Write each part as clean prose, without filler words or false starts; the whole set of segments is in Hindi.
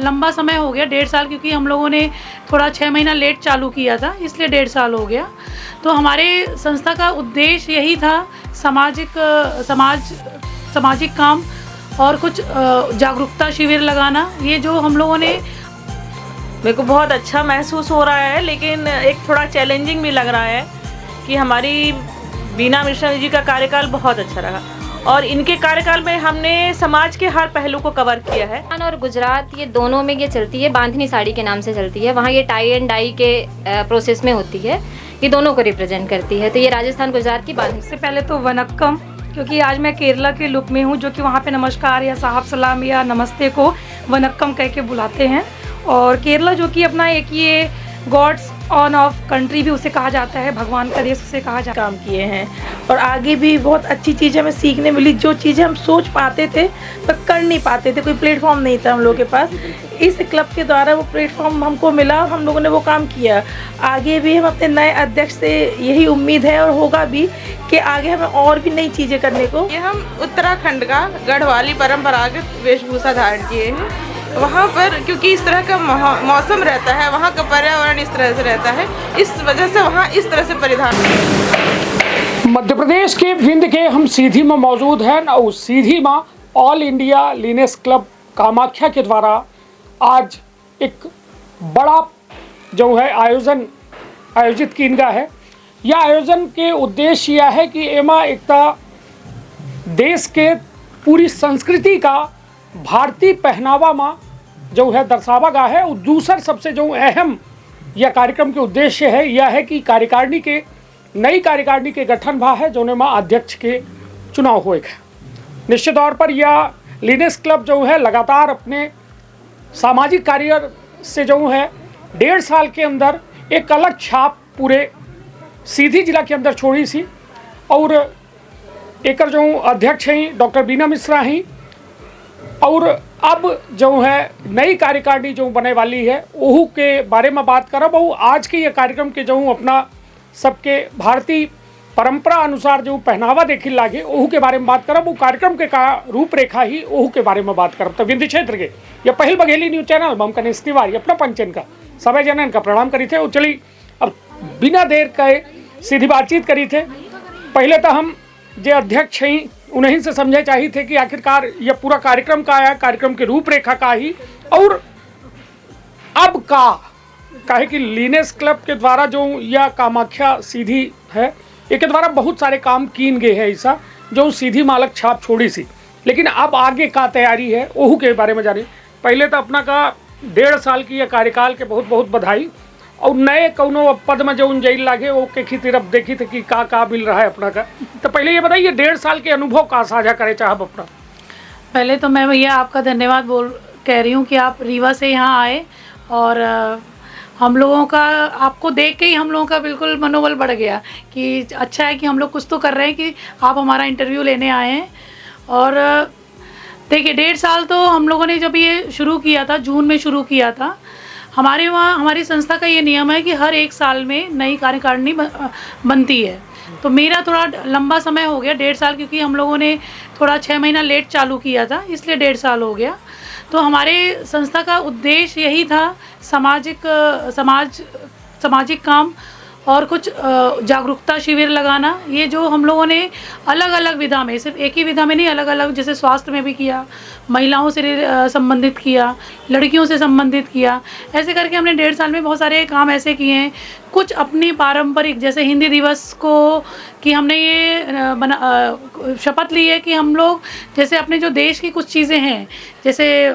लंबा समय हो गया, 1.5 साल, क्योंकि हम लोगों ने थोड़ा 6 महीना लेट चालू किया था, इसलिए 1.5 साल हो गया। तो हमारे संस्था का उद्देश्य यही था, सामाजिक काम और कुछ जागरूकता शिविर लगाना। ये जो हम लोगों ने, मेरे को बहुत अच्छा महसूस हो रहा है, लेकिन एक थोड़ा चैलेंजिंग भी लग रहा है कि हमारी बीना मिश्रा जी का कार्यकाल बहुत अच्छा रहा और इनके कार्यकाल में हमने समाज के हर पहलू को कवर किया है। राजस्थान और गुजरात ये दोनों में ये चलती है, बांधनी साड़ी के नाम से चलती है। वहाँ ये टाई एंड डाई के प्रोसेस में होती है, ये दोनों को रिप्रेजेंट करती है। तो ये राजस्थान गुजरात की बांधनी। सबसे पहले तो वनक्कम, क्योंकि आज मैं केरला के लुक में हूँ, जो कि वहाँ पे नमस्कार या साहब सलाम या नमस्ते को वनक्कम कह के बुलाते हैं। और केरला जो कि अपना एक ये गॉड्स ऑन ऑफ कंट्री भी उसे कहा जाता है, भगवान का देश उसे कहा जाता है। काम किए हैं और आगे भी बहुत अच्छी चीज़ें हमें सीखने मिली। जो चीज़ें हम सोच पाते थे पर कर नहीं पाते थे, कोई प्लेटफॉर्म नहीं था हम लोगों के पास, इस क्लब के द्वारा वो प्लेटफॉर्म हमको मिला, हम लोगों ने वो काम किया। आगे भी हम अपने नए अध्यक्ष से यही उम्मीद है और होगा भी कि आगे हमें और भी नई चीज़ें करने को। ये हम उत्तराखंड का गढ़वाली परंपरागत वेशभूषा धारण किए हैं। वहाँ पर क्योंकि इस तरह का मौसम रहता है, वहाँ का पर्यावरण इस तरह से रहता है, इस वजह से वहाँ इस तरह से परिधान। मध्य प्रदेश के विंध्य के हम सीधी में मौजूद हैं और सीधी में all India leanness club Kamakhya के द्वारा आज एक बड़ा जो है आयोजित किया गया है। यह आयोजन के उद्देश्य यह है कि एमा एकता देश के पूरी संस्कृति का भारतीय पहनावा में जो है दर्शावा गया है। और दूसरा सबसे जो अहम यह कार्यक्रम के उद्देश्य है यह है कि नई कार्यकारिणी के गठन भा है, जो में अध्यक्ष के चुनाव हुए है। निश्चित तौर पर यह लीनेस क्लब जो है लगातार अपने सामाजिक कार्य से जो है 1.5 साल के अंदर एक अलग छाप पूरे सीधी जिला के अंदर छोड़ी सी। और एक जो अध्यक्ष हैं डॉक्टर बीना मिश्रा हैं, और अब जो है नई कार्यकारिणी जो बने वाली है ओहू के बारे में बात करब। और आज के ये कार्यक्रम के जो अपना सबके भारतीय परंपरा अनुसार जो पहनावा देखे लागे ओहू के बारे में बात करब। वो कार्यक्रम के का रूपरेखा ही ओहू के बारे में बात करब। तो विंध्य क्षेत्र के यह पहल बघेली न्यूज चैनल में हम कनेश तिवारी अपना पंचन का सभी जनन का प्रणाम करी थे। और चली अब बिना देर के सीधी बातचीत करी थे। पहले तो हम जो अध्यक्ष हैं उन्हीं से समझे चाहिए थे कि आखिरकार यह पूरा कार्यक्रम का आया, कार्यक्रम की रूपरेखा का ही, और अब काहे कि लीनेस क्लब के द्वारा जो यह कामाख्या सीधी है इसके द्वारा बहुत सारे काम किए गए हैं ऐसा जो सीधी मालक छाप छोड़ी सी। लेकिन अब आगे का तैयारी है ओहू के बारे में जाने। पहले तो अपना का 1.5 साल की यह कार्यकाल के बहुत बहुत बधाई। और नए कौनो पद में जो जेल लागे वो के खितिर अब देखी थे कि का मिल रहा है अपना का। तो पहले ये बताइए 1.5 साल के अनुभव का साझा करे चाहब अपना। पहले तो मैं भैया आपका धन्यवाद कह रही हूँ कि आप रीवा से यहाँ आए और हम लोगों का आपको देख के ही हम लोगों का बिल्कुल मनोबल बढ़ गया कि अच्छा है कि हम लोग कुछ तो कर रहे हैं कि आप हमारा इंटरव्यू लेने आए हैं। और देखिए 1.5 साल तो हम लोगों ने जब ये शुरू किया था, जून में शुरू किया था, हमारे वहाँ हमारी संस्था का ये नियम है कि हर 1 साल में नई कार्यकारिणी बनती है। तो मेरा थोड़ा लंबा समय हो गया, 1.5 साल, क्योंकि हम लोगों ने थोड़ा 6 महीना लेट चालू किया था, इसलिए 1.5 साल हो गया। तो हमारे संस्था का उद्देश्य यही था, सामाजिक काम और कुछ जागरूकता शिविर लगाना। ये जो हम लोगों ने अलग अलग विधा में, सिर्फ एक ही विधा में नहीं, अलग अलग, जैसे स्वास्थ्य में भी किया, महिलाओं से संबंधित किया, लड़कियों से संबंधित किया, ऐसे करके हमने 1.5 साल में बहुत सारे काम ऐसे किए हैं। कुछ अपनी पारंपरिक, जैसे हिंदी दिवस को कि हमने ये शपथ ली है कि हम लोग जैसे अपने जो देश की कुछ चीज़ें हैं, जैसे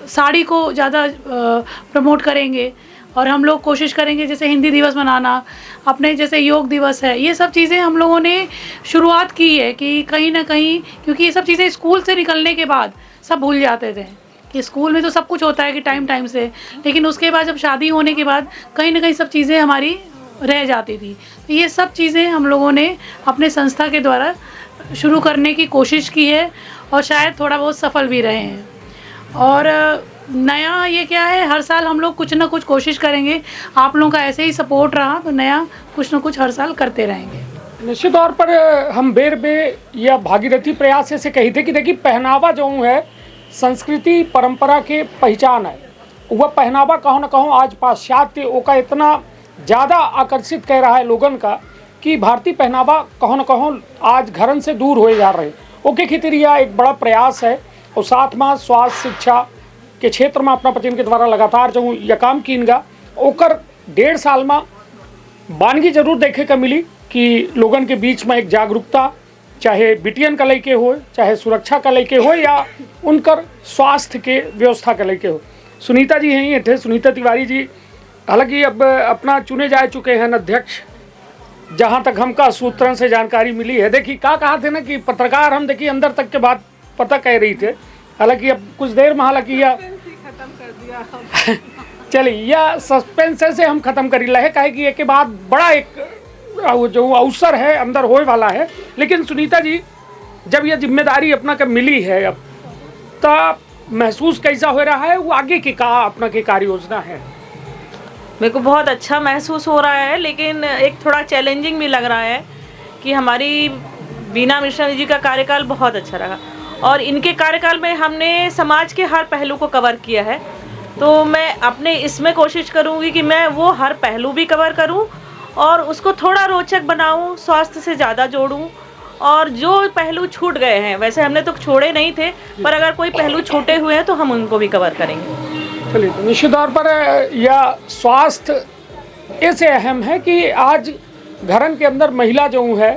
साड़ी को ज़्यादा प्रमोट करेंगे और हम लोग कोशिश करेंगे जैसे हिंदी दिवस मनाना, अपने जैसे योग दिवस है, ये सब चीज़ें हम लोगों ने शुरुआत की है कि कहीं ना कहीं, क्योंकि ये सब चीज़ें स्कूल से निकलने के बाद सब भूल जाते थे कि स्कूल में तो सब कुछ होता है कि टाइम से, लेकिन उसके बाद जब शादी होने के बाद कहीं ना कहीं सब चीज़ें हमारी रह जाती थी। तो ये सब चीज़ें हम लोगों ने अपने संस्था के द्वारा शुरू करने की कोशिश की है और शायद थोड़ा बहुत सफल भी रहे हैं। और नया ये क्या है, हर साल हम लोग कुछ ना कुछ कोशिश करेंगे। आप लोगों का ऐसे ही सपोर्ट रहा तो नया कुछ ना कुछ हर साल करते रहेंगे। निश्चित तौर पर हम बेर या भागीरथी प्रयास से कही थे कि देखिए पहनावा जो है संस्कृति परंपरा के पहचान है। वह पहनावा कहो न कहो आज पाश्चात्य का इतना ज़्यादा आकर्षित कर रहा है लोगन का कि भारतीय पहनावा कहो न कहो आज घरन से दूर हो जा रहे। ओके खातिर यह एक बड़ा प्रयास है और साथ में स्वास्थ्य शिक्षा के क्षेत्र में अपना पचन के द्वारा लगातार जो यह काम कीनगा ओकर 1.5 साल में वानगी जरूर देखे का मिली कि लोगन के बीच में एक जागरूकता, चाहे बिटियन का लेके हो, चाहे सुरक्षा का लेके हो या उनकर स्वास्थ्य के व्यवस्था का लेके हो। सुनीता जी हैं थे, सुनीता तिवारी जी, हालांकि अब अपना चुने जा चुके हैं अध्यक्ष, जहां तक हमका सूत्रों से जानकारी मिली है। देखिए क्या कहा थे ना कि पत्रकार हम देखिए अंदर तक के बात पता कह रही थे, हालांकि अब कुछ देर में हालांकि यह खत्म कर दिया चलिए यह सस्पेंस से हम खत्म कर रहे कहे कि एक बाद बड़ा एक जो अवसर है अंदर होए वाला है। लेकिन सुनीता जी जब यह जिम्मेदारी अपना के मिली है अब तब महसूस कैसा हो रहा है, वो आगे की का अपना की कार्य योजना है? मेरे को बहुत अच्छा महसूस हो रहा है, लेकिन एक थोड़ा चैलेंजिंग भी लग रहा है कि हमारी बीना मिश्रा जी का कार्यकाल बहुत अच्छा रहा और इनके कार्यकाल में हमने समाज के हर पहलू को कवर किया है। तो मैं अपने इसमें कोशिश करूंगी कि मैं वो हर पहलू भी कवर करूं और उसको थोड़ा रोचक बनाऊं, स्वास्थ्य से ज़्यादा जोड़ूं और जो पहलू छूट गए हैं, वैसे हमने तो छोड़े नहीं थे, पर अगर कोई पहलू छूटे हुए हैं तो हम उनको भी कवर करेंगे। चलिए तो निश्चित तौर पर यह स्वास्थ्य ऐसे अहम है कि आज घरन के अंदर महिला जो है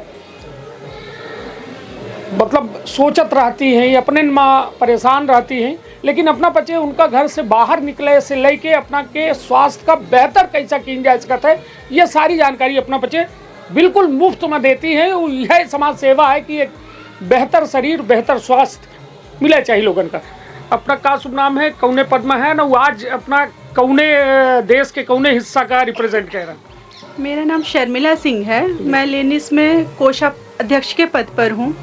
मतलब सोचत रहती हैं, अपने माँ परेशान रहती हैं, लेकिन अपना बच्चे उनका घर से बाहर निकले से लेके अपना के स्वास्थ्य का बेहतर कैसा किया जा सकता है, यह सारी जानकारी अपना बच्चे बिल्कुल मुफ्त में देती हैं। यह समाज सेवा है कि एक बेहतर शरीर बेहतर स्वास्थ्य मिले चाहिए लोगन का। अपना का शुभ नाम है, कौने पद में है ना, वो आज अपना कौने देश के कौने हिस्सा का रिप्रेजेंट कर रहा है? मेरा नाम शर्मिला सिंह है, मैं लेनिस में कोषाध्यक्ष के पद पर हूँ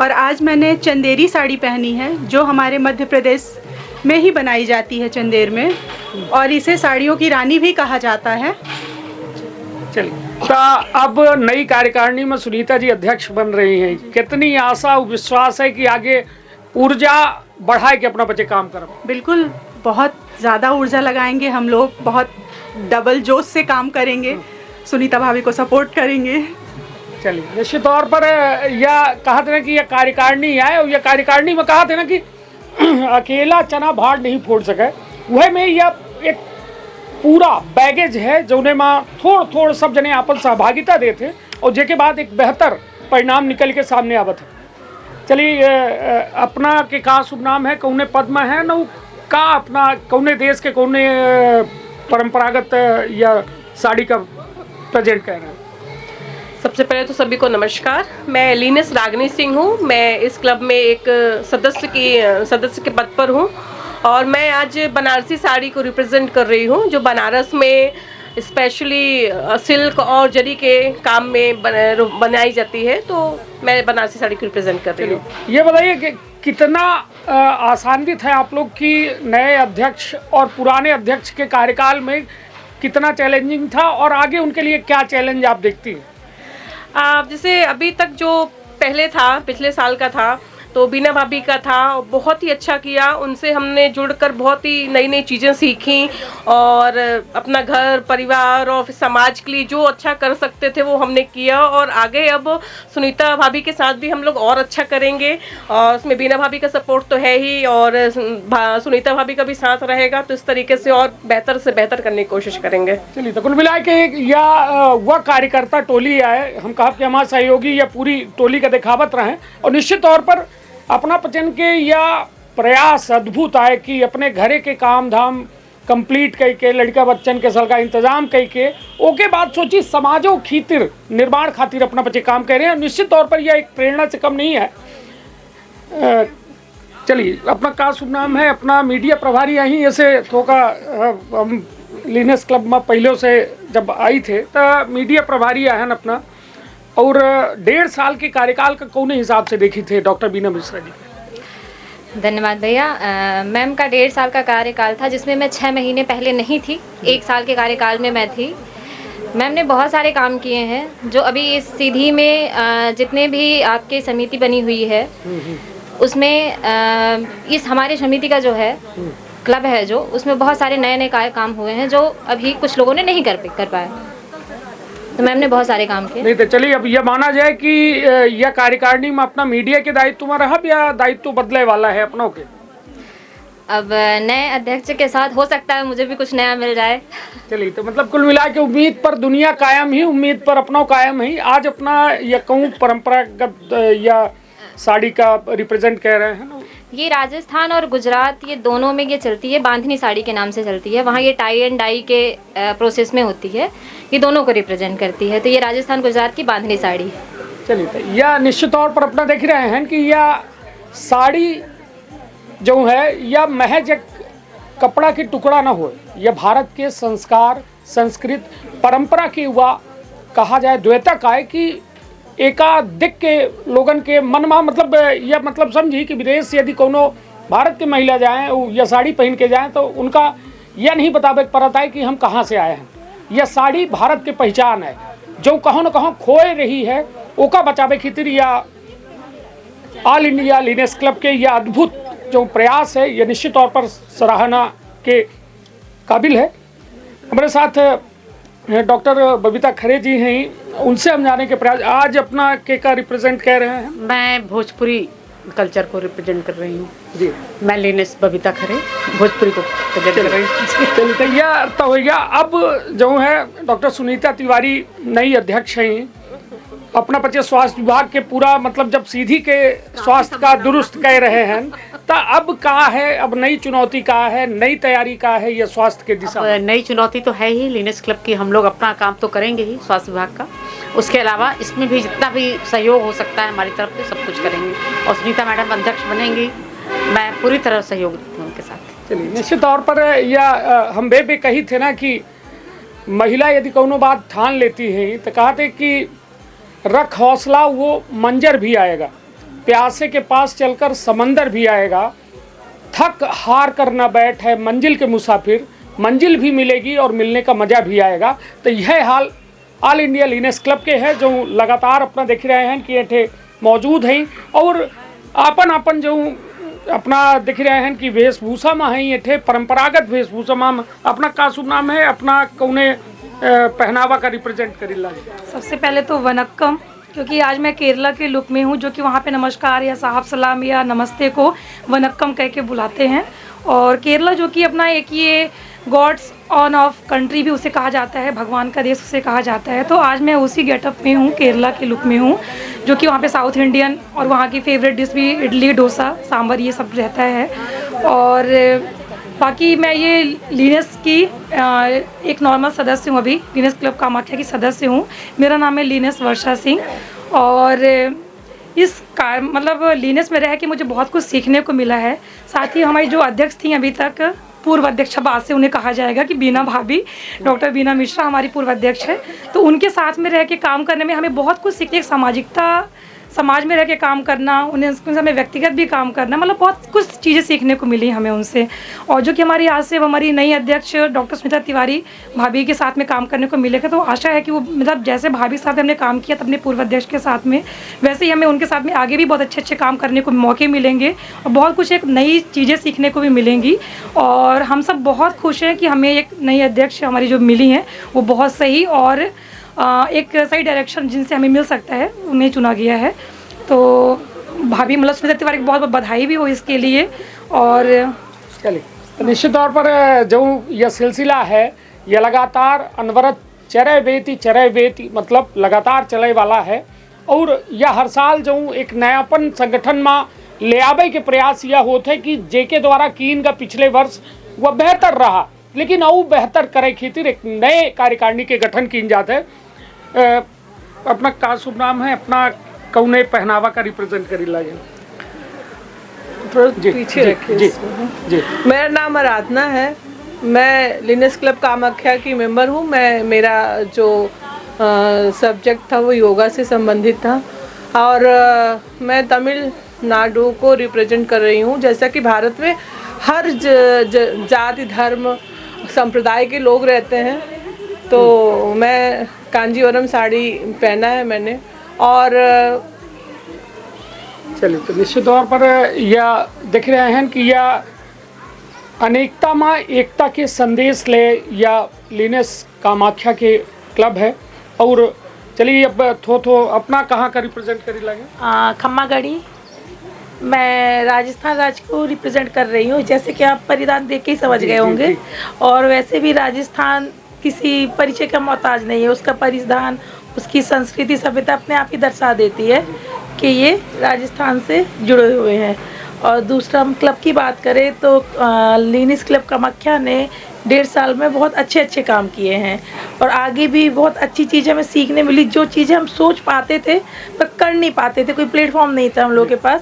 और आज मैंने चंदेरी साड़ी पहनी है जो हमारे मध्य प्रदेश में ही बनाई जाती है, चंदेर में, और इसे साड़ियों की रानी भी कहा जाता है। चलिए तो अब नई कार्यकारिणी में सुनीता जी अध्यक्ष बन रही हैं, कितनी आशा और विश्वास है कि आगे ऊर्जा बढ़ाए के अपना बच्चे काम करें? बिल्कुल, बहुत ज़्यादा ऊर्जा लगाएंगे हम लोग, बहुत डबल जोश से काम करेंगे, सुनीता भाभी को सपोर्ट करेंगे। चलिए निश्चित तौर पर यह कहा था ना कि यह कार्यकारिणी आए और यह कार्यकारिणी में कहा था ना कि अकेला चना भाड़ नहीं फोड़ सके, वह में यह एक पूरा बैगेज है जोने में थोड़ सब जने आपन सहभागिता देते और जेके बाद एक बेहतर परिणाम निकल के सामने आवत है। चलिए अपना के का शुभ नाम है, कौने पद में है ना, का अपना कौने देश के कौने परंपरागत या साड़ी का प्रेजेंट कर रहे हैं? सबसे पहले तो सभी को नमस्कार। मैं लीनेस रागनी सिंह हूँ। मैं इस क्लब में एक सदस्य के पद पर हूँ और मैं आज बनारसी साड़ी को रिप्रेजेंट कर रही हूँ, जो बनारस में स्पेशली सिल्क और जरी के काम में बनाई जाती है। तो मैं बनारसी साड़ी को रिप्रेजेंट कर रही हूँ। ये बताइए कि कितना आसान्वित है आप लोग की नए अध्यक्ष और पुराने अध्यक्ष के कार्यकाल में कितना चैलेंजिंग था और आगे उनके लिए क्या चैलेंज आप देखती हैं? जैसे अभी तक जो पहले था, पिछले साल का था, तो बीना भाभी का था, बहुत ही अच्छा किया। उनसे हमने जुड़कर बहुत ही नई नई चीज़ें सीखी और अपना घर परिवार और समाज के लिए जो अच्छा कर सकते थे वो हमने किया और आगे अब सुनीता भाभी के साथ भी हम लोग और अच्छा करेंगे और उसमें बीना भाभी का सपोर्ट तो है ही और सुनीता भाभी का भी साथ रहेगा, तो इस तरीके से और बेहतर से बेहतर करने की कोशिश करेंगे। चलिए तो कुल मिला के या वह कार्यकर्ता टोली आए, हम कहा कि हमारे सहयोगी या पूरी टोली का दिखावत रहे और निश्चित तौर पर अपना पचन के या प्रयास अद्भुत आए कि अपने घरे के काम धाम कंप्लीट करके लड़का बच्चन के सल का इंतजाम करके ओके बाद सोची समाजों खातिर निर्माण खातिर अपना बच्चे काम कर रहे हैं। निश्चित तौर पर यह एक प्रेरणा से कम नहीं है। चलिए अपना का शुभ नाम है, अपना मीडिया प्रभारी यहीं ऐसे थोड़ा हम लीनेस क्लब में पहले से जब आई थे तो मीडिया प्रभारी आहन अपना और 1.5 साल के कार्यकाल का कौन हिसाब से देखी थे डॉक्टर बीना मिश्रा जी? धन्यवाद भैया। मैम का 1.5 साल का कार्यकाल था जिसमें मैं 6 महीने पहले नहीं थी, 1 साल के कार्यकाल में मैं थी। मैम ने बहुत सारे काम किए हैं जो अभी इस सीधी में जितने भी आपकी समिति बनी हुई है उसमें इस हमारे समिति का जो है क्लब है जो, उसमें बहुत सारे नए नए काम हुए हैं जो अभी कुछ लोगों ने नहीं कर पाए। तो मैम ने बहुत सारे काम किए। नहीं तो चलिए, अब यह माना जाए कि यह कार्यकारिणी में अपना मीडिया के दायित्व में रहा या दायित्व बदले वाला है अपनों के? अब नए अध्यक्ष के साथ हो सकता है मुझे भी कुछ नया मिल जाए। चलिए, तो मतलब कुल मिला के उम्मीद पर दुनिया कायम ही, उम्मीद पर अपना कायम ही। आज अपना या कहूँ परंपरागत या साड़ी का रिप्रेजेंट कर रहे हैं ना, ये राजस्थान और गुजरात ये दोनों में ये चलती है, बांधनी साड़ी के नाम से चलती है। वहाँ ये टाई एंड डाई के प्रोसेस में होती है, ये दोनों को रिप्रेजेंट करती है। तो ये राजस्थान गुजरात की बांधनी साड़ी है। चलिए, तो यह निश्चित तौर पर अपना देख रहे हैं कि यह साड़ी जो है यह महज एक कपड़ा की टुकड़ा ना हो, यह भारत के संस्कार, संस्कृत, परंपरा की हुआ कहा जाए द्योतक है कि एकाधिक के लोगन के मन में मतलब यह मतलब समझी कि विदेश यदि कोनो भारत की महिला जाएं या साड़ी पहन के जाएं तो उनका यह नहीं बतावे पड़ता है कि हम कहाँ से आए हैं। यह साड़ी भारत की पहचान है जो कहों न कहों खोए रही है, ओका बचावे खातिर या ऑल इंडिया लीनेस क्लब के यह अद्भुत जो प्रयास है यह निश्चित तौर पर सराहना के काबिल है। हमारे साथ डॉक्टर बबीता खरे जी हैं, उनसे हम जाने के प्रयास। आज अपना के का रिप्रेजेंट कर रहे हैं? मैं भोजपुरी कल्चर को रिप्रेजेंट कर रही हूँ जी। मैं लीनेस बबीता खरे भोजपुरी को रिप्रेजेंट कर रही हूँ। चलिए, तो यह अर्थ हो गया। अब जो है डॉक्टर सुनीता तिवारी नई अध्यक्ष हैं, अपना बच्चे स्वास्थ्य विभाग के पूरा मतलब जब सीधी के स्वास्थ्य का दुरुस्त कह रहे हैं, तो अब का है, अब नई चुनौती का है, नई तैयारी का है ये स्वास्थ्य के दिशा में? नई चुनौती तो है ही लीनेस क्लब की, हम लोग अपना काम तो करेंगे ही स्वास्थ्य विभाग का, उसके अलावा इसमें भी जितना भी सहयोग हो सकता है हमारी तरफ से सब कुछ करेंगे। और सुनीता मैडम अध्यक्ष बनेंगी, मैं पूरी तरह सहयोग दूँ उनके साथ। चलिए, निश्चित तौर पर यह हम बे कही थे ना कि महिला यदि कोनो बात ठान लेती है तो कहते कि रख हौसला वो मंजर भी आएगा, प्यासे के पास चलकर समंदर भी आएगा, थक हार कर न बैठ है मंजिल के मुसाफिर, मंजिल भी मिलेगी और मिलने का मज़ा भी आएगा। तो यह हाल ऑल इंडिया लीनेस क्लब के है जो लगातार अपना देख रहे हैं कि ये मौजूद हैं और अपन जो अपना देख रहे हैं कि वेशभूषा में है, ये परंपरागत वेशभूषा में अपना का शुभ नाम है, अपना कौने पहनावा का रिप्रेजेंट करेला? सबसे पहले तो वनक्कम, क्योंकि आज मैं केरला के लुक में हूँ, जो कि वहाँ पे नमस्कार या साहब सलाम या नमस्ते को वनक्कम कह के बुलाते हैं। और केरला जो कि अपना एक ये गॉड्स ऑन ऑफ कंट्री भी उसे कहा जाता है, भगवान का देश उसे कहा जाता है। तो आज मैं उसी गेटअप में हूँ, केरला के लुक में हूँ, जो कि वहाँ पे साउथ इंडियन और वहाँ की फेवरेट डिश भी इडली, डोसा, सांभर ये सब रहता है। और बाकी मैं ये लीनेस की एक नॉर्मल सदस्य हूँ, अभी लीनेस क्लब कामाख्या की सदस्य हूँ। मेरा नाम है लीनेस वर्षा सिंह और इस मतलब लीनेस में रह के मुझे बहुत कुछ सीखने को मिला है। साथ ही हमारी जो अध्यक्ष थी अभी तक, पूर्व अध्यक्ष बाद से उन्हें कहा जाएगा कि बीना भाभी, डॉक्टर बीना मिश्रा हमारी पूर्व अध्यक्ष है, तो उनके साथ में रह के काम करने में हमें बहुत कुछ सीखने, सामाजिकता, समाज में रह के काम करना, उनसे हमें व्यक्तिगत भी काम करना, मतलब बहुत कुछ चीज़ें सीखने को मिली हमें उनसे। और जो कि हमारी आज से हमारी नई अध्यक्ष डॉक्टर सुनीता तिवारी भाभी के साथ में काम करने को मिलेगा, तो आशा है कि वो मतलब जैसे भाभी के साथ हमने काम किया अपने पूर्व अध्यक्ष के साथ में, वैसे ही हमें उनके साथ में आगे भी बहुत अच्छे अच्छे काम करने को मौके मिलेंगे और बहुत कुछ एक नई चीज़ें सीखने को भी मिलेंगी। और हम सब बहुत खुश हैं कि हमें एक नई अध्यक्ष हमारी जो मिली हैं वो बहुत सही और एक सही डायरेक्शन जिनसे हमें मिल सकता है उन्हें चुना गया है। तो भाभी मतलब सुनीता तिवारी को बहुत बहुत बधाई भी हो इसके लिए। और चलिए, तो निश्चित तौर पर जो यह सिलसिला है यह लगातार अनवरत चरय बेती मतलब लगातार चले वाला है और यह हर साल जो एक नयापन संगठन में ले आवे के प्रयास यह होते हैं कि जेके द्वारा कीन का पिछले वर्ष वह बेहतर रहा, लेकिन और बेहतर करे खातिर एक नए कार्यकारिणी के गठन की जाते है। अपना का शुभ नाम है, अपना कौने पहनावा का रिप्रेजेंट करी लागे? थोड़ा पीछे रखिए। जी, जी। मेरा नाम आराधना है, मैं लीनेस क्लब कामाख्या की मेंबर हूँ। मेरा जो सब्जेक्ट था वो योगा से संबंधित था और मैं तमिलनाडु को रिप्रेजेंट कर रही हूँ। जैसा कि भारत में हर जाति, धर्म, संप्रदाय के लोग रहते हैं, तो मैं कांजीवरम साड़ी पहना है मैंने। और चलिए, तो निश्चित तौर पर यह देख रहे हैं कि यह अनेकता में एकता के संदेश ले या लिनेस कामाख्या के क्लब है। और चलिए अब थो अपना कहाँ का रिप्रेजेंट करी लगे? खम्मागढ़ी। मैं राजस्थान राज्य को रिप्रेजेंट कर रही हूँ, जैसे कि आप परिधान देख के ही समझ गए होंगे। और वैसे भी राजस्थान किसी परिचय का मोहताज नहीं है, उसका परिधान, उसकी संस्कृति सभ्यता अपने आप ही दर्शा देती है कि ये राजस्थान से जुड़े हुए हैं। और दूसरा हम क्लब की बात करें तो लिनेस क्लब कामाख्या ने 1.5 साल में बहुत अच्छे काम किए हैं और आगे भी बहुत अच्छी चीज़ें हमें सीखने मिली। जो चीज़ें हम सोच पाते थे पर कर नहीं पाते थे, कोई प्लेटफॉर्म नहीं था हम लोगों के पास,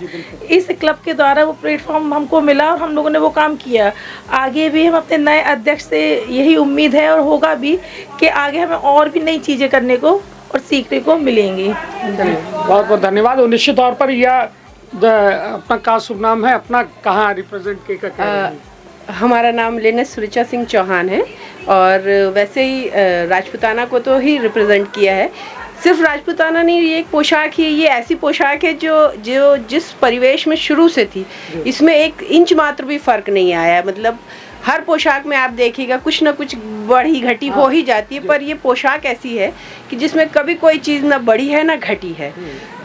इस क्लब के द्वारा वो प्लेटफॉर्म हमको मिला और हम लोगों ने वो काम किया। आगे भी हम अपने नए अध्यक्ष से यही उम्मीद है और होगा भी कि आगे हमें और भी नई चीज़ें करने को और सीखने को मिलेंगी। बहुत बहुत धन्यवाद। और निश्चित तौर पर यह अपना का शुभ नाम है, अपना कहाँ रिप्रेजेंट के हमारा नाम लिनेस सुरिचा सिंह चौहान है और वैसे ही राजपूताना को तो ही रिप्रेजेंट किया है। सिर्फ राजपूताना नहीं, ये एक पोशाक ही, ये ऐसी पोशाक है जो जिस परिवेश में शुरू से थी, इसमें 1 इंच मात्र भी फर्क नहीं आया। मतलब हर पोशाक में आप देखिएगा कुछ ना कुछ बढ़ी घटी हो ही जाती है, पर ये पोशाक ऐसी है कि जिसमें कभी कोई चीज़ ना बढ़ी है ना घटी है,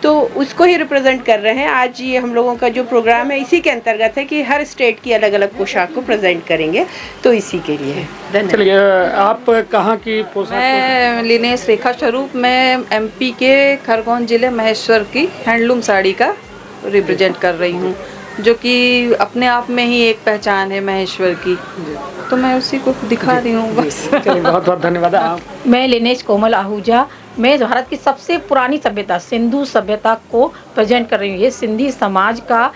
तो उसको ही रिप्रेजेंट कर रहे हैं। आज ये हम लोगों का जो प्रोग्राम है इसी के अंतर्गत है कि हर स्टेट की अलग अलग पोशाक को प्रेजेंट करेंगे, तो इसी के लिए है। चलिए आप कहाँ की पोशाक? मैं लिनेस रेखा स्वरूप, मैं MP के खरगोन जिले महेश्वर की हैंडलूम साड़ी का रिप्रेजेंट कर रही हूँ, जो कि अपने आप में ही एक पहचान है महेश्वर की, तो मैं उसी को दिखा रही हूँ बस। चलिए बहुत बहुत धन्यवाद। आप? मैं लिनेस कोमल आहूजा, मैं भारत की सबसे पुरानी सभ्यता सिंधु सभ्यता को प्रेजेंट कर रही हूँ। ये सिंधी समाज का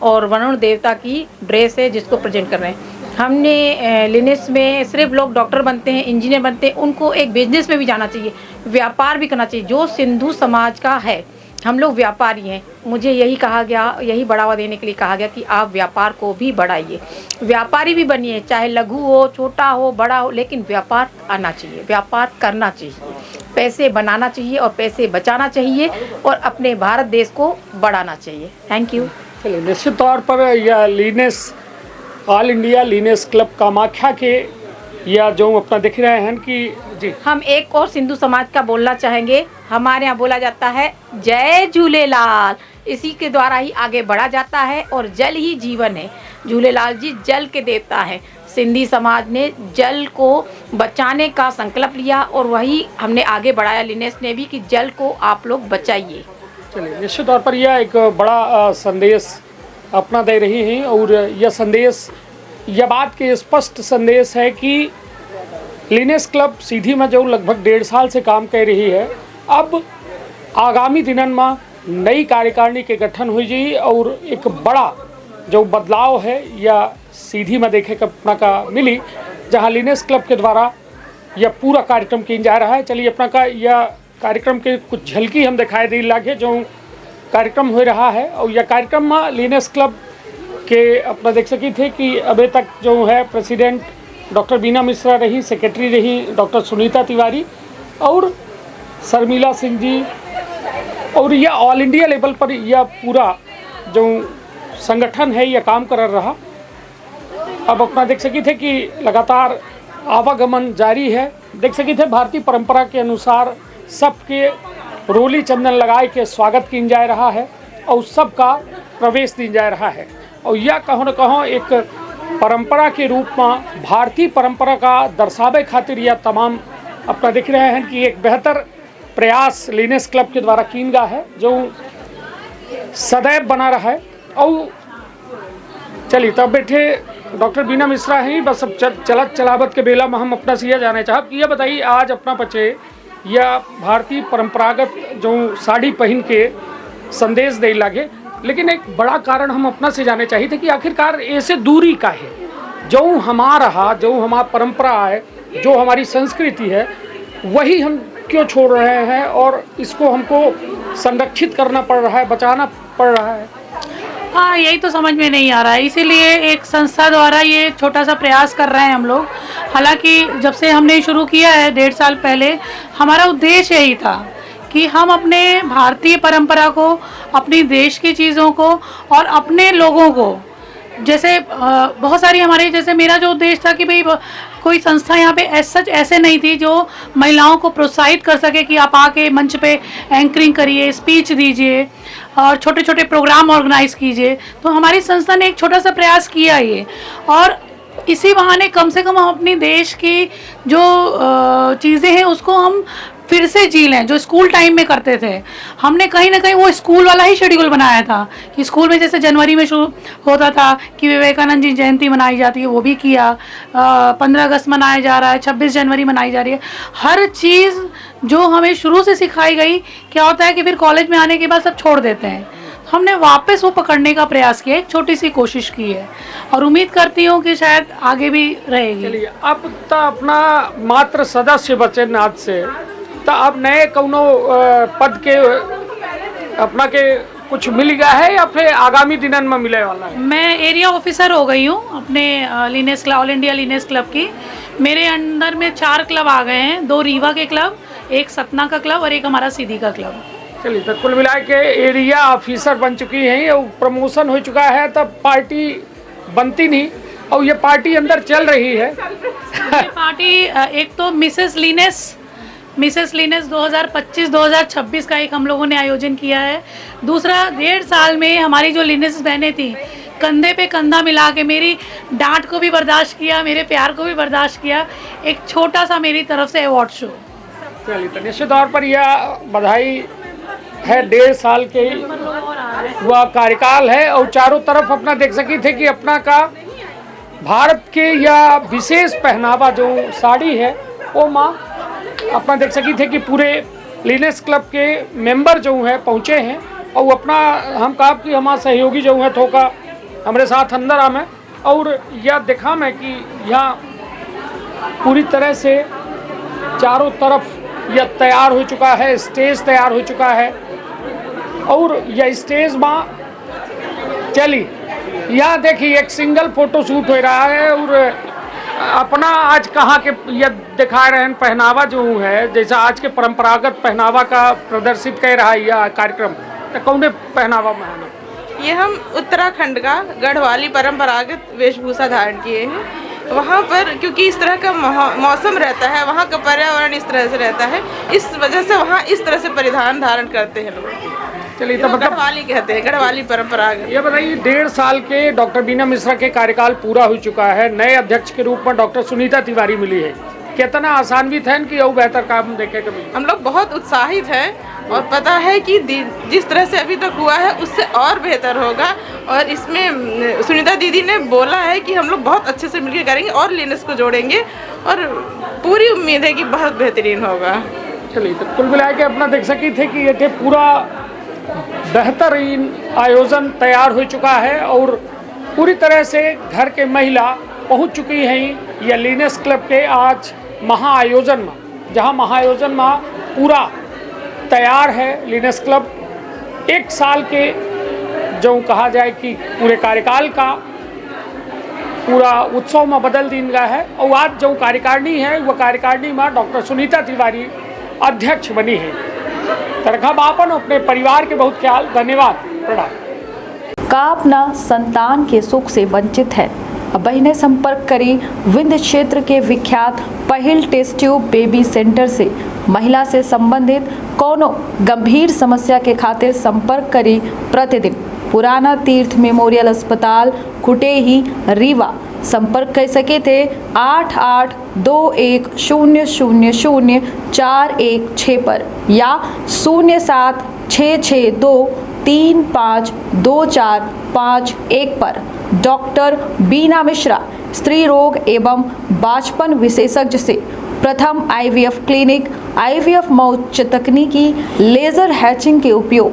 और वरुण देवता की ड्रेस है जिसको प्रेजेंट कर रहे हैं। हमने लिनेस में सिर्फ लोग डॉक्टर बनते हैं, इंजीनियर बनते हैं, उनको एक बिजनेस में भी जाना चाहिए, व्यापार भी करना चाहिए जो सिंधु समाज का है। हम लोग व्यापारी हैं, मुझे यही कहा गया, यही बढ़ावा देने के लिए कहा गया कि आप व्यापार को भी बढ़ाइए, व्यापारी भी बनिए, चाहे लघु हो, छोटा हो, बड़ा हो, लेकिन व्यापार आना चाहिए, व्यापार करना चाहिए, पैसे बनाना चाहिए और पैसे बचाना चाहिए और अपने भारत देश को बढ़ाना चाहिए। Thank you. चलिए निश्चित तौर पर यह Lioness all India Lioness club Kamakhya के या जो अपना दिख रहे हैं कि जी, हम एक और सिंधु समाज का बोलना चाहेंगे। हमारे यहाँ बोला जाता है जय झूलेलाल, इसी के द्वारा ही आगे बढ़ा जाता है और जल ही जीवन है। झूलेलाल जी जल के देवता है। सिंधी समाज ने जल को बचाने का संकल्प लिया और वही हमने आगे बढ़ाया, लिनेस ने भी, कि जल को आप लोग बचाइए। चलिए निश्चित तौर पर यह एक बड़ा संदेश अपना दे रही हैं और यह संदेश, यह बात के स्पष्ट संदेश है कि लिनेस क्लब सीधी में जो लगभग 1.5 साल से काम कर रही है, अब आगामी दिनों में नई कार्यकारिणी के गठन हुई जी और एक बड़ा जो बदलाव है या सीधी में देखे अपना का मिली, जहां लिनेस क्लब के द्वारा यह पूरा कार्यक्रम किया जा रहा है। चलिए अपना का यह कार्यक्रम के कुछ झलकी हम दिखाई दी लागे जो कार्यक्रम हो रहा है। और यह कार्यक्रम में लिनेस क्लब के अपना देख सकी थे कि अभी तक जो है प्रेसिडेंट डॉक्टर बीना मिश्रा रही, सेक्रेटरी रही डॉक्टर सुनीता तिवारी और शर्मिला सिंह जी, और यह ऑल इंडिया लेवल पर यह पूरा जो संगठन है यह काम कर रहा। अब अपना देख सकी थे कि लगातार आवागमन जारी है। देख सकी थे भारतीय परंपरा के अनुसार सबके रोली चंदन लगाए के स्वागत किया जा रहा है और सबका प्रवेश दिया जा रहा है। और यह कहो न कहो एक परंपरा के रूप में भारतीय परंपरा का दर्शावे खातिर यह तमाम अपना देख रहे हैं कि एक बेहतर प्रयास लिनेस क्लब के द्वारा किया गया है जो सदैव बना रहा है। और चलिए तब बैठे डॉक्टर बीना मिश्रा हैं, बस अब चलत चलावत के बेला में हम अपना से यह जाने चाहब कि यह बताइए आज अपना बच्चे या भारतीय परंपरागत जो साड़ी पहन के संदेश दे लगे, लेकिन एक बड़ा कारण हम अपना से जाने चाहिए थे कि आखिरकार ऐसे दूरी का है जो हमारा परंपरा है, जो हमारी संस्कृति है, वही हम क्यों छोड़ रहे हैं और इसको हमको संरक्षित करना पड़ रहा है, बचाना पड़ रहा है। हाँ, यही तो समझ में नहीं आ रहा है, इसीलिए एक संस्था द्वारा ये छोटा सा प्रयास कर रहे हैं हम लोग। हालांकि जब से हमने शुरू किया है 1.5 साल पहले, हमारा उद्देश्य यही था कि हम अपने भारतीय परंपरा को, अपनी देश की चीज़ों को और अपने लोगों को जैसे बहुत सारी हमारे, जैसे मेरा जो उद्देश्य था कि भाई कोई संस्था यहाँ पे ऐसे नहीं थी जो महिलाओं को प्रोत्साहित कर सके कि आप आके मंच पे एंकरिंग करिए, स्पीच दीजिए और छोटे छोटे प्रोग्राम ऑर्गेनाइज कीजिए। तो हमारी संस्था ने एक छोटा सा प्रयास किया ये, और इसी बहाने कम से कम हम अपनी देश की जो चीज़ें हैं उसको हम फिर से जी लें, जो स्कूल टाइम में करते थे। हमने कहीं ना कहीं वो स्कूल वाला ही शेड्यूल बनाया था कि स्कूल में जैसे जनवरी में शुरू होता था कि विवेकानंद जी जयंती मनाई जाती है, वो भी किया। 15 अगस्त मनाया जा रहा है, 26 जनवरी मनाई जा रही है। हर चीज़ जो हमें शुरू से सिखाई गई, क्या होता है कि फिर कॉलेज में आने के बाद सब छोड़ देते हैं। हमने वापस वो पकड़ने का प्रयास किया, एक छोटी सी कोशिश की है और उम्मीद करती हूँ कि शायद आगे भी रहेगी। चलिए, अब तो अपना मात्र सदस्य बचे नाथ से, तो अब नए कौनो पद के अपना के कुछ मिल गया है या फिर आगामी दिनन में मिले वाला है? मैं एरिया ऑफिसर हो गई हूँ अपने leanness club, all India leanness club की। मेरे अंडर में 4 क्लब आ गए हैं, 2 रीवा के क्लब, 1 सतना का क्लब और 1 हमारा सीधी का क्लब। चलिए, तो कुल मिला के एरिया ऑफिसर बन चुकी हैं, और प्रमोशन हो चुका है, तब पार्टी बनती नहीं और ये पार्टी अंदर चल रही है। ये पार्टी एक तो मिसेस लीनेस 2025-2026 का एक हम लोगों ने आयोजन किया है। दूसरा, 1.5 साल में हमारी जो लीनेस बहनें थी, कंधे पे कंधा मिला के मेरी डांट को भी बर्दाश्त किया, मेरे प्यार को भी बर्दाश्त किया, एक छोटा सा मेरी तरफ से अवार्ड शो। चलिए, तो निश्चित तौर पर यह बधाई है। 1.5 साल के वह कार्यकाल है और चारों तरफ अपना देख सकी थे कि अपना का भारत के या विशेष पहनावा जो साड़ी है वो माँ अपना देख सकी थे कि पूरे लीनेस क्लब के मेंबर जो है पहुँचे हैं, और वो अपना हम कहा कि हमारा सहयोगी जो है थोका हमारे साथ अंदर आमे, और यह देखा मैं कि यहाँ पूरी तरह से चारों तरफ यह तैयार हो चुका है, स्टेज तैयार हो चुका है। और यह स्टेज माँ चली, यहाँ देखिए एक सिंगल फोटो शूट हो रहा है, और अपना आज कहाँ के यह दिखा रहे हैं पहनावा जो है, जैसा आज के परंपरागत पहनावा का प्रदर्शित कर रहा है यह कार्यक्रम। तो कौन पहनावा में है? ये हम उत्तराखंड का गढ़वाली परंपरागत वेशभूषा धारण किए हैं। वहाँ पर क्योंकि इस तरह का मौसम रहता है, वहाँ का पर्यावरण इस तरह से रहता है, इस वजह से वहाँ इस तरह से परिधान धारण करते हैं लोग। चलिए, तो मतलब गढ़वाली कहते हैं, गढ़वाली परंपरागत। ये बताइए, 1.5 साल के डॉक्टर बीना मिश्रा के कार्यकाल पूरा हो चुका है, नए अध्यक्ष के रूप में डॉक्टर सुनीता तिवारी मिली है, कितना आसान्वित है कि और बेहतर काम देखे के मिले? हम लोग बहुत उत्साहित हैं और पता है कि जिस तरह से अभी तक हुआ है उससे और बेहतर होगा, और इसमें सुनीता दीदी ने बोला है कि हम लोग बहुत अच्छे से मिलकर करेंगे और लीनेस को जोड़ेंगे, और पूरी उम्मीद है कि बहुत बेहतरीन होगा। चलिए, तो कुल मिला के अपना देख सकी थे कि ये पूरा बेहतरीन आयोजन तैयार हो चुका है, और पूरी तरह से घर के महिला पहुंच चुकी हैं यह लीनेस क्लब के आज महाआयोजन में, जहां महाआयोजन में पूरा तैयार है लीनेस क्लब। 1 साल के जो कहा जाए कि पूरे कार्यकाल का पूरा उत्सव में बदल दिन गया है, और आज जो कार्यकारिणी है वह कार्यकारिणी में डॉक्टर सुनीता तिवारी अध्यक्ष बनी है। रखा बापन अपने परिवार के बहुत ख्याल। धन्यवाद, प्रणाम। का अपना संतान के सुख से वंचित है? अब बहनें संपर्क करी विंध्य क्षेत्र के विख्यात पहिल टेस्ट ट्यूब बेबी सेंटर से। महिला से संबंधित कोनो गंभीर समस्या के खातिर संपर्क करी प्रतिदिन पुराना तीर्थ मेमोरियल अस्पताल कुटेही रीवा। संपर्क कर सके थे 8821000416 पर या 0766235245 पर। डॉक्टर बीना मिश्रा स्त्री रोग एवं बांझपन विशेषज्ञ से प्रथम IVF क्लिनिक, IVF मौच तकनीकी, लेजर हैचिंग के उपयोग,